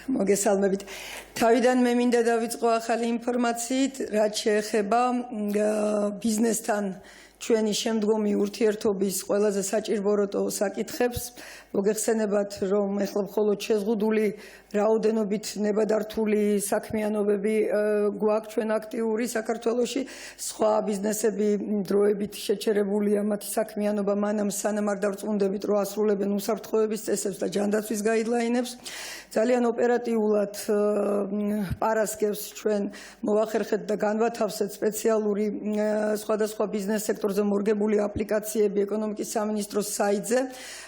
მოგესალმებით. თავიდან მე მინდა დავიწყო ახალი ინფორმაციით, რაც შეეხება ბიზნესთან ჩვენი შემდგომი ურთიერთობის ყველაზე საჭიროებო საკითხებს. მოგეხსენებათ, რომ ეხლა მხოლოდ შეზღუდული რაოდენობით ნებადართული საქმიანობები გვაქვს ჩვენ აქტიური საქართველოში, სხვა ბიზნესები დროებით შეჩერებულია მათი საქმიანობა მანამ სანამ არ დავწუნდებით, რომ ასრულებენ უსაფრთხოების წესებს და ჯანდაცვის გაიდლაინებს. ძალიან ოპერატიულად პარასკევს ჩვენ მოვახერხეთ და განვათავსეთ სპეციალური სხვადასხვა ბიზნეს სექტორზე მორგებული აპლიკაციები ეკონომიკის სამინისტროს საიტზე,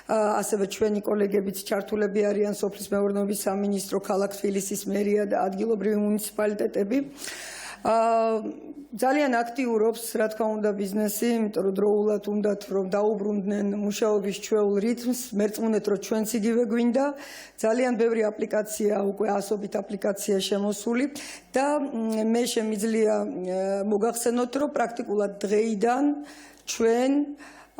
ასევე ჩვენი კოლეგებიც ჩართულები არიან სოფლის მეურნეობის სამინისტრო, ქალაქ თბილისის მერია და ადგილობრივი მუნიციპალიტეტები. ძალიან აქტიურობს, რა თქმა უნდა, ბიზნესი, იმიტომ რომ დროულად უნდათ რომ დაუბრუნდნენ მუშაობის ჩვეულ რიტმს, მერწმუნეთ რომ ჩვენც იგივე გვინდა. ძალიან ბევრი აპლიკაცია, უკვე ასობით აპლიკაცია შემოსული და მე შემიძლია მოგახსენოთ, რომ პრაქტიკულად დღეიდან ჩვენ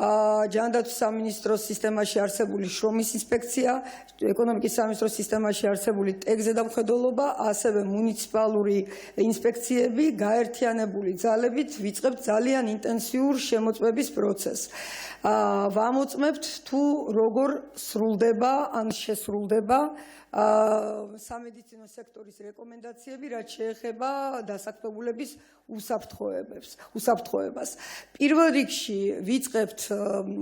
ჯანდაცვის სამინისტროს სისტემაში არსებული შრომის ინსპექცია, ეკონომიკის სამინისტროს სისტემაში არსებული ტეგზე დამხედველობა, ასევე მუნიციპალური ინსპექციები გაერთიანებული ძალებით ვიწყებთ ძალიან ინტენსიურ შემოწმების პროცესს. ვამოწმებთ თუ როგორ სრულდება ან შესრულდება სამედიცინო სექტორის რეკომენდაციები, რაც შეეხება დასაქმებულების უსაფრთხოებას. პირველ რიგში ვიწყებთ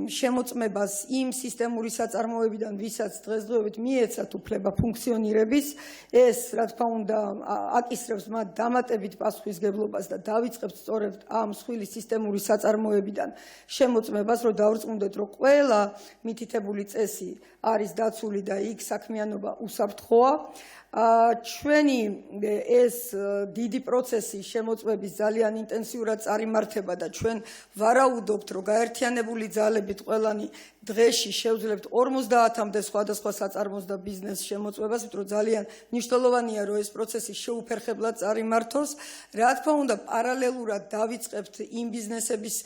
შემოწმებას იმ სისტემური საწარმოებიდან, ვისაც დღესდღეობით მიეცათ უფლება ფუნქციონირების. ეს, რა თქმა უნდა, აკისრებს მათ დამატებით პასუხისგებლობას და დავიწყებთ სწორედ ამ მსხვილი სისტემური საწარმოებიდან შემოწმებას, რომ დავრწმუნდეთ, რომ ყველა მითითებული წესი არის დაცული და იქ საქმიანობა უსაფრთხოა. ჩვენი ეს დიდი პროცესი შემოწმების ძალიან ინტენსიურად წარიმართება და ჩვენ ვარაუდობთ, რომ გაერთიანებული ძალებით ყველანი დღეში შევძლებთ 50-მდე სხვადასხვა საწარმოს და ბიზნეს შემოწმებას, იმიტომ რომ ძალიან მნიშვნელოვანია, რომ ეს პროცესი შეუფერხებლად წარიმართოს. რა თქმა უნდა, პარალელურად დავიწყებთ იმ ბიზნესების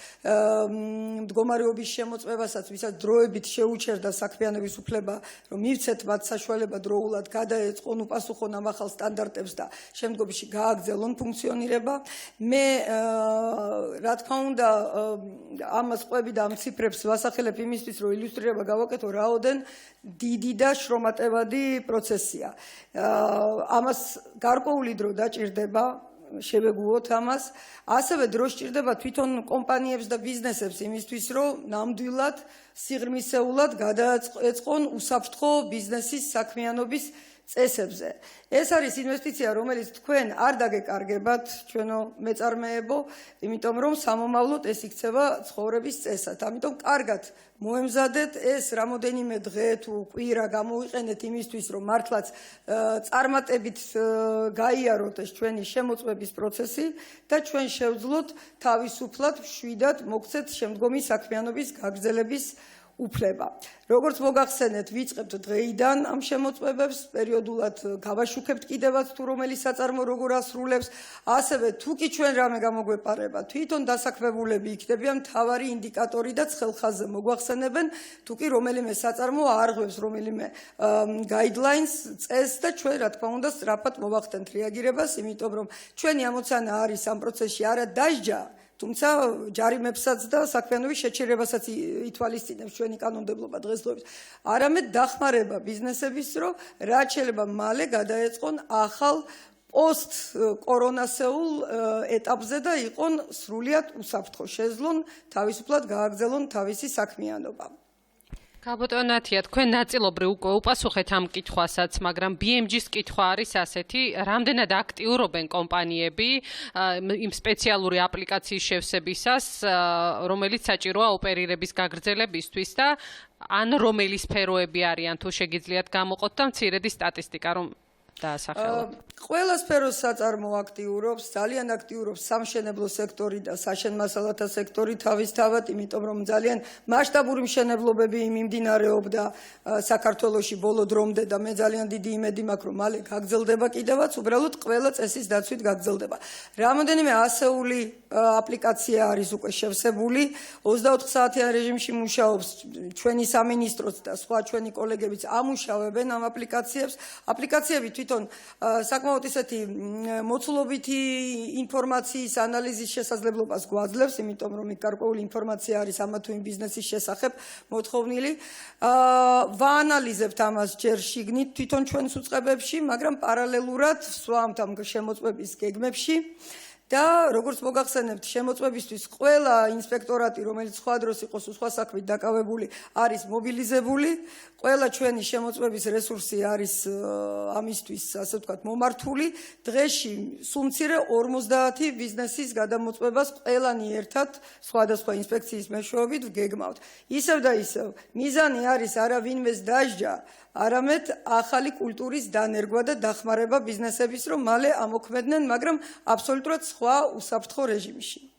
მდგომარეობის შემოწმებასაც, ვისაც დროებით შეუჩერდა საქმიანობის უფლება, რომ მივცეთ მათ საშუალება დროულად გადაეწყონ, უპასუხონ ამ ახალ სტანდარტებს და შემდგომში გააგრძელონ ფუნქციონირება. მე რა თქმა უნდა, ამას ყვები და ამ ციფრებს ვასახელებ იმისთვის, რომ ილუსტრირება გავაკეთო, რაოდენ დიდი და შრომატევადი პროცესია. ამას გარკვეული დრო დაჭირდება, შევეგუოთ ამას. ასევე დრო სჭირდება თვითონ კომპანიებს და ბიზნესებს იმისთვის, რომ ნამდვილად სიღრმისეულად გადაეწყონ უსაფრთხო ბიზნესის საქმიანობის წესებზე. ეს არის ინვესტიცია, რომელიც თქვენ არ დაგეკარგებათ, ჩვენო მეწარმეებო, იმიტომ რომ სამომავლოდ ეს იქცევა ცხოვრების წესად. ამიტომ კარგად მოემზადეთ ეს რამოდენიმე დღე თუ კვირა გამოვიყენეთ იმისთვის, რომ მართლაც წარმატებით გაიაროთ ეს ჩვენი შემოწმების პროცესი და ჩვენ შევძლოთ თავისუფლად მშვიდად მოგცეთ შემდგომი საქმიანობის გაგრძელების უფლება. როგორც მოგახსენეთ, ვიწყებთ დღეიდან ამ შემოწმებებს, პერიოდულად გავაშუქებთ კიდევაც თუ რომელი საწარმო როგორ ასრულებს, ასევე თუ კი ჩვენ რამე გამოგვეპარება, თვითონ დასაქმებულები იქნებიან მთავარი ინდიკატორი და ცხელხაზზე მოგვახსენებენ, თუ კი რომელიმე საწარმო არღვევს რომელიმე guidelines წესს და ჩვენ რა თქმა უნდა სწრაფად მოვახდენთ რეაგირებას, იმიტომ რომ ჩვენი ამოცანა არის ამ პროცესში არა დასჯა, თუმცა ჯარიმებსაც და საქმიანობის შეჩერებასაც ითვალისწინებს ჩვენი კანონმდებლობა დღესდღეობით. არამედ დახმარება ბიზნესების, რომ რაც შეიძლება მალე გადაეწყონ ახალ პოსტ-კორონასეულ ეტაპზე და იყონ სრულიად უსაფრთხო, შეძლონ თავისუფლად გააგრძელონ თავისი საქმიანობა. გაბატონათია, თქვენ ნაწილობრივ უკვე უპასუხეთ ამ კითხვასაც, მაგრამ BMG-ს კითხვა არის ასეთი, რამდენად აქტიურობენ კომპანიები იმ სპეციალური აპლიკაციის შევსებისას, რომელიც საჭიროა ოპერირების გაგრძელებისთვის და ან რომელი სფეროები არიან, თუ შეგიძლიათ გამოყოთ და მცირედი სტატისტიკა რომ დაასახელოთ. ყველა სფეროს საწარმო აქტიურობს, ძალიან აქტიურობს სამშენებლო სექტორი და საშენ-მასალათა სექტორი თავისთავად, იმიტომ რომ ძალიან მასშტაბური მშენებლობები მიმდინარეობდა საქართველოში ბოლო დრომდე და მე ძალიან დიდი იმედი მაქვს, რომ მალე გაგრძელდება კიდევაც, უბრალოდ ყველა წესის დაცვით გაგრძელდება. რამოდენიმე ასეული აპლიკაცია არის უკვე შევსებული, 24 საათიან რეჟიმში მუშაობს ჩვენი სამინისტროც და სხვა ჩვენი კოლეგებიც ამუშავებენ ამ აპლიკაციებს. აპლიკაციები თვითონ თვითონ საკმაოდ ისეთი მოცულობითი ინფორმაციის ანალიზის შესაძლებლობას გვაძლევს, იმიტომ რომ გარკვეული ინფორმაცია არის ამა თუ იმ ბიზნესის შესახებ მოთხოვნილი. ვაანალიზებთ ამას ჯერ შიგნით თვითონ ჩვენს უწყებებში, მაგრამ პარალელურად ვსვამთ ამ შემოწმების გეგმებში. და როგორც მოგახსენებთ, შემოწმებისთვის ყველა ინსპექტორატი, რომელიც სხვა დროს იყოს სხვა საქმით დაკავებული, არის მობილიზებული. ყველა ჩვენი შემოწმების რესურსი არის ამისთვის, ასე ვთქვათ, მომართული. დღეში სულ მცირე 50 ბიზნესის გადამოწმებას ყველანი ერთად სხვადასხვა ინსპექციის მეშვეობით ვგეგმავთ. ისევ და ისევ, მიზანი არის არა ვინმეს დასჯა, არამედ ახალი კულტურის დანერგვა და დახმარება ბიზნესების, რომ მალე ამოქმედნენ, მაგრამ აბსოლუტურად სხვა უსაფრთხო რეჟიმში.